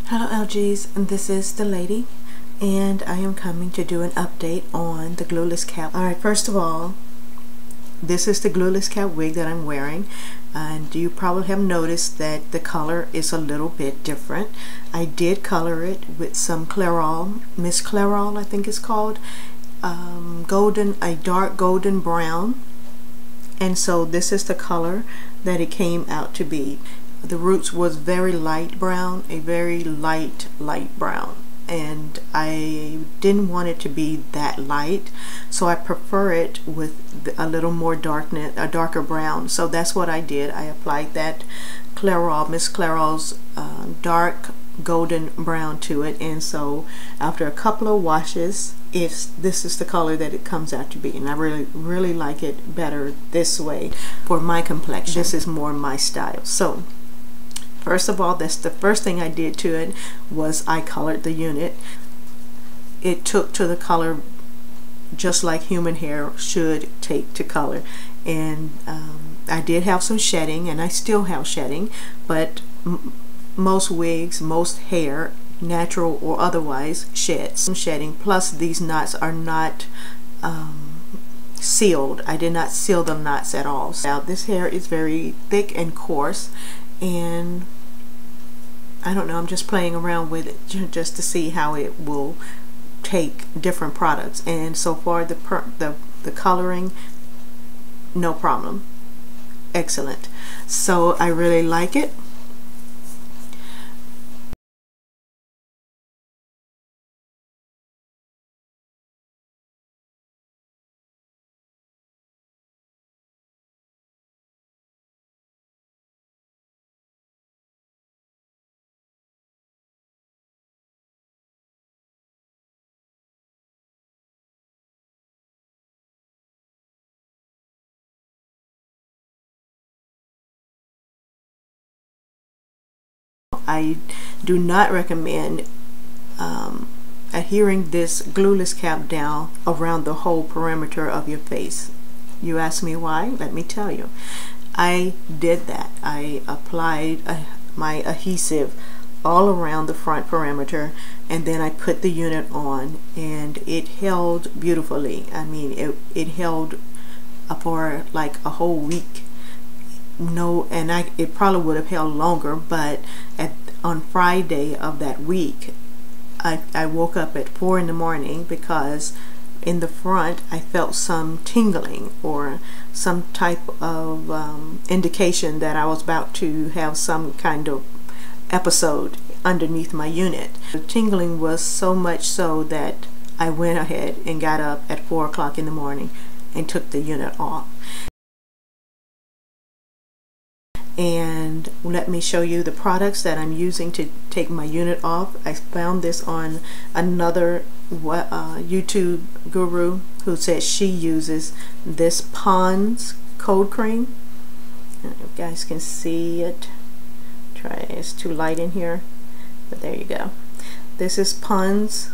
Hello LGs, and this is the lady, and I am coming to do an update on the glueless cap. Alright, first of all, this is the glueless cap wig that I'm wearing, and you probably have noticed that the color is a little bit different. I did color it with some Clairol, Miss Clairol I think it's called, a dark golden brown, and so this is the color that it came out to be. The roots was very light brown, a very light brown, and I didn't want it to be that light, so I prefer it with a little more darkness, a darker brown. So that's what I did. I applied that Clairol, Miss Clairol's dark golden brown to it, and so after a couple of washes, this is the color that it comes out to be, and I really like it better this way for my complexion. This is more my style. So first of all, that's the first thing I did to it, was I colored the unit. It took to the color just like human hair should take to color, and I did have some shedding, and I still have shedding, but most wigs, most hair, natural or otherwise, sheds. Some shedding, plus these knots are not sealed. I did not seal the knots at all. Now this hair is very thick and coarse, and I don't know, I'm just playing around with it just to see how it will take different products, and so far the coloring, no problem, excellent. So I really like it. I do not recommend adhering this glueless cap down around the whole perimeter of your face. You ask me why? Let me tell you. I did that. I applied my adhesive all around the front perimeter, and then I put the unit on, and it held beautifully. I mean, it held for like a whole week. No, and it probably would have held longer, but on Friday of that week, I woke up at 4 in the morning because in the front I felt some tingling or some type of indication that I was about to have some kind of episode underneath my unit. The tingling was so much so that I went ahead and got up at 4 o'clock in the morning and took the unit off. And let me show you the products that I'm using to take my unit off. I found this on another YouTube guru who says she uses this Pond's cold cream. I don't know if you guys can see it. It's too light in here, but there you go. This is Pond's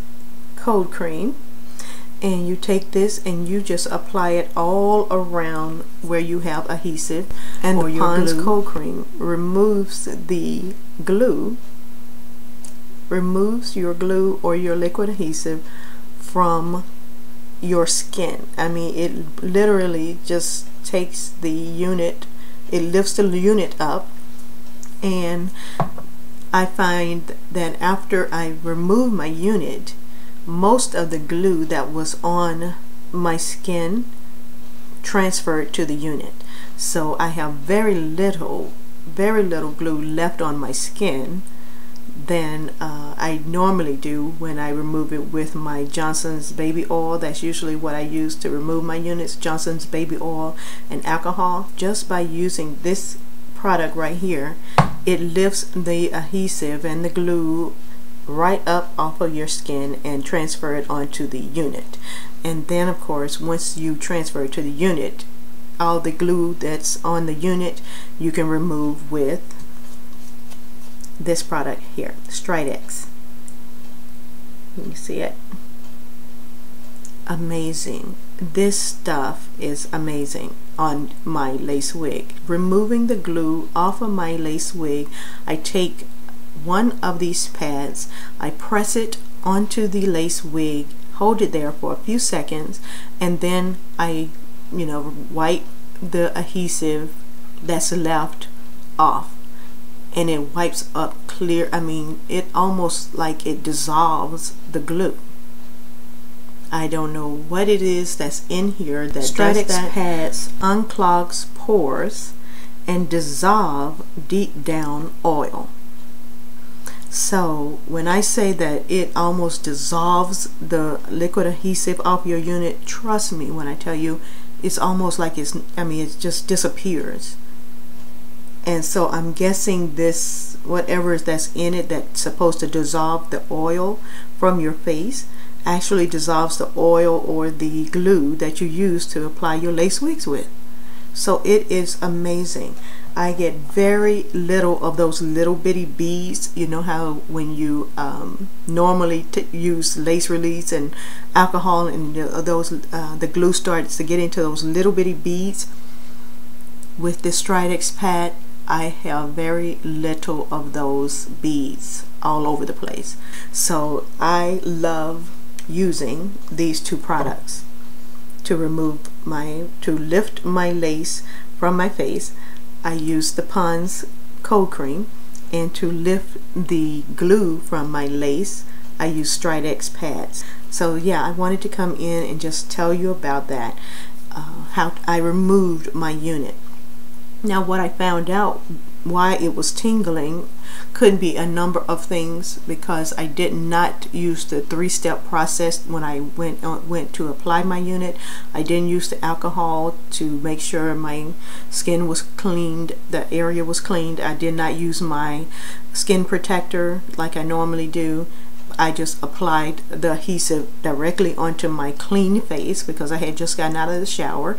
cold cream, and you take this and you just apply it all around where you have adhesive, and the Pond's cold cream removes the glue, removes your glue or your liquid adhesive from your skin. I mean, it literally just takes the unit, it lifts the unit up, and I find that after I remove my unit, most of the glue that was on my skin transferred to the unit. So I have very little glue left on my skin than I normally do when I remove it with my Johnson's baby oil. That's usually what I use to remove my units, Johnson's baby oil and alcohol. Just by using this product right here, it lifts the adhesive and the glue right up off of your skin and transfer it onto the unit. And then of course, once you transfer it to the unit, all the glue that's on the unit you can remove with this product here, Stridex. Let me see it. Amazing. This stuff is amazing on my lace wig. Removing the glue off of my lace wig, I take one of these pads, I press it onto the lace wig, hold it there for a few seconds, and then I wipe the adhesive that's left off, and it wipes up clear. I mean, it almost like it dissolves the glue. I don't know what it is that's in here that Stridex pads unclogs pores and dissolve deep down oil. So when I say that it almost dissolves the liquid adhesive off your unit, trust me when I tell you it's almost like it just disappears. And so I'm guessing this, whatever that's in it that's supposed to dissolve the oil from your face, actually dissolves the oil or the glue that you use to apply your lace wigs with. So it is amazing. I get very little of those little bitty beads. You know how when you normally use lace release and alcohol and the glue starts to get into those little bitty beads? With this Stridex pad, I have very little of those beads all over the place. So I love using these two products to lift my lace from my face. I use the Pond's cold cream, and to lift the glue from my lace I use Stridex pads. So yeah, I wanted to come in and just tell you about that, how I removed my unit. Now what I found out why it was tingling could be a number of things, because I did not use the 3-step process when I went to apply my unit. I didn't use the alcohol to make sure my skin was cleaned, the area was cleaned. I did not use my skin protector like I normally do. I just applied the adhesive directly onto my clean face because I had just gotten out of the shower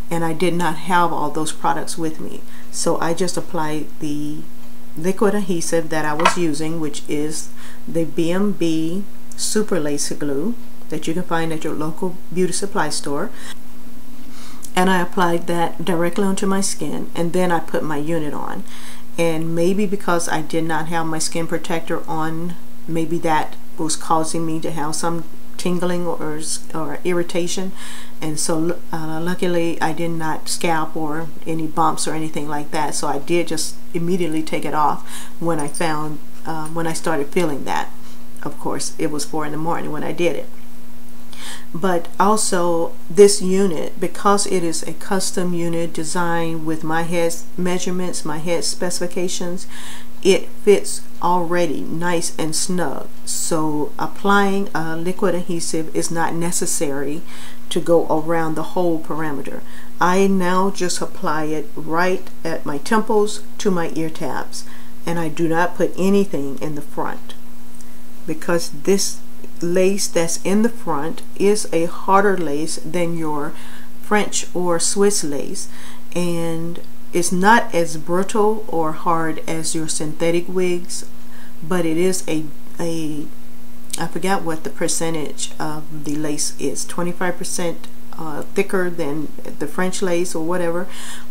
and I did not have all those products with me. So I just applied the liquid adhesive that I was using, which is the B&B Super Lace Glue that you can find at your local beauty supply store. And I applied that directly onto my skin, and then I put my unit on. And maybe because I did not have my skin protector on, maybe that was causing me to have some tingling or irritation. And so luckily I did not scalp or any bumps or anything like that, so I did just immediately take it off when I started feeling that. Of course it was 4 in the morning when I did it. But also this unit, because it is a custom unit designed with my head measurements, my head specifications, it fits already nice and snug. So applying a liquid adhesive is not necessary to go around the whole perimeter. I now just apply it right at my temples to my ear tabs, and I do not put anything in the front, because this lace that's in the front is a harder lace than your French or Swiss lace, and it's not as brittle or hard as your synthetic wigs, but it is I forgot what the percentage of the lace is, 25% thicker than the French lace or whatever,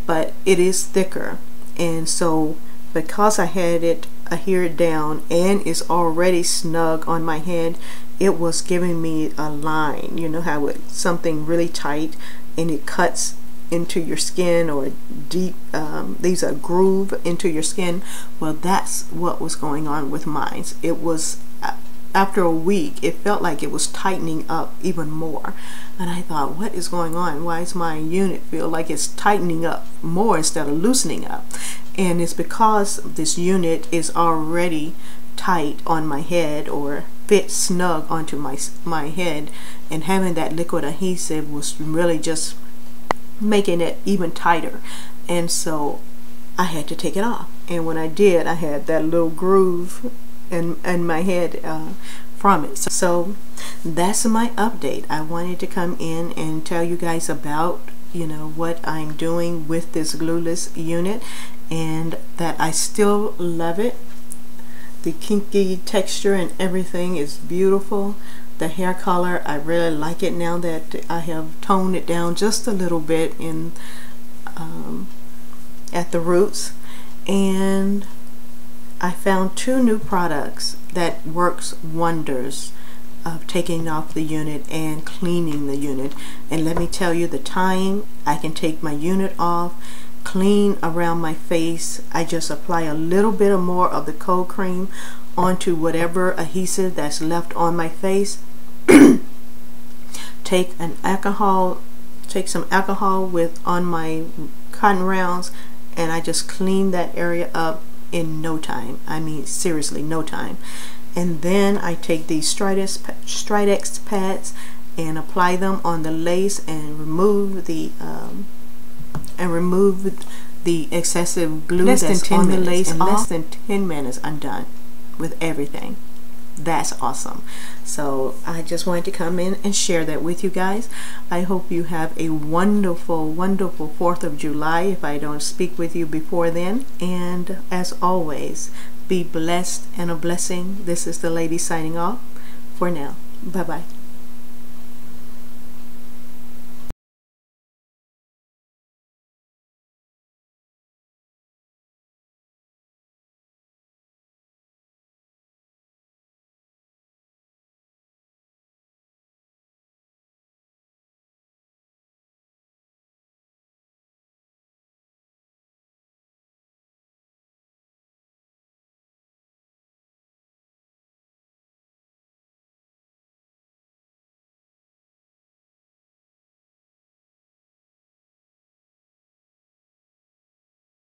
but it is thicker. And so because I had it adhered down and it's already snug on my head, it was giving me a line. You know how it's something really tight and it cuts into your skin, or deep leaves a groove into your skin? Well, that's what was going on with mine. It was, after a week, it felt like it was tightening up even more, and I thought, what is going on? Why does my unit feel like it's tightening up more instead of loosening up? And it's because this unit is already tight on my head, or fit snug onto my head, and having that liquid adhesive was really just making it even tighter. And so I had to take it off, and when I did, I had that little groove in my head from it. So that's my update. I wanted to come in and tell you guys about what I'm doing with this glueless unit, and that I still love it. The kinky texture and everything is beautiful. The hair color, I really like it now that I have toned it down just a little bit in at the roots, and I found 2 new products that works wonders of taking off the unit and cleaning the unit. And let me tell you, the time I can take my unit off, clean around my face. I just apply a little bit more of the cold cream onto whatever adhesive that's left on my face. Take some alcohol on my cotton rounds, and I just clean that area up in no time. I mean, seriously, no time. And then I take these Stridex pads and apply them on the lace and remove the excessive glue that's on the lace. In less than 10 minutes, I'm done with everything. That's awesome. So I just wanted to come in and share that with you guys. I hope you have a wonderful, wonderful 4th of July if I don't speak with you before then. And as always, be blessed and a blessing. This is the lady signing off for now. Bye-bye.